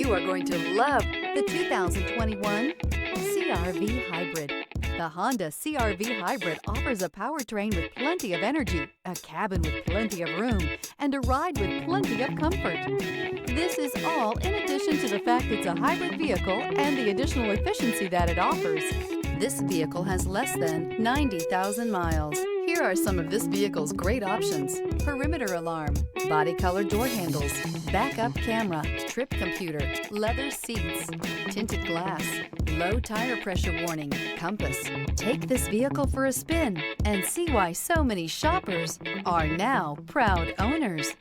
You are going to love the 2021 CR-V Hybrid. The Honda CR-V Hybrid offers a powertrain with plenty of energy, a cabin with plenty of room, and a ride with plenty of comfort. This is all in addition to the fact it's a hybrid vehicle and the additional efficiency that it offers. This vehicle has less than 90,000 miles. Here are some of this vehicle's great options: perimeter alarm, body color door handles, backup camera, trip computer, leather seats, tinted glass, low tire pressure warning, compass. Take this vehicle for a spin and see why so many shoppers are now proud owners.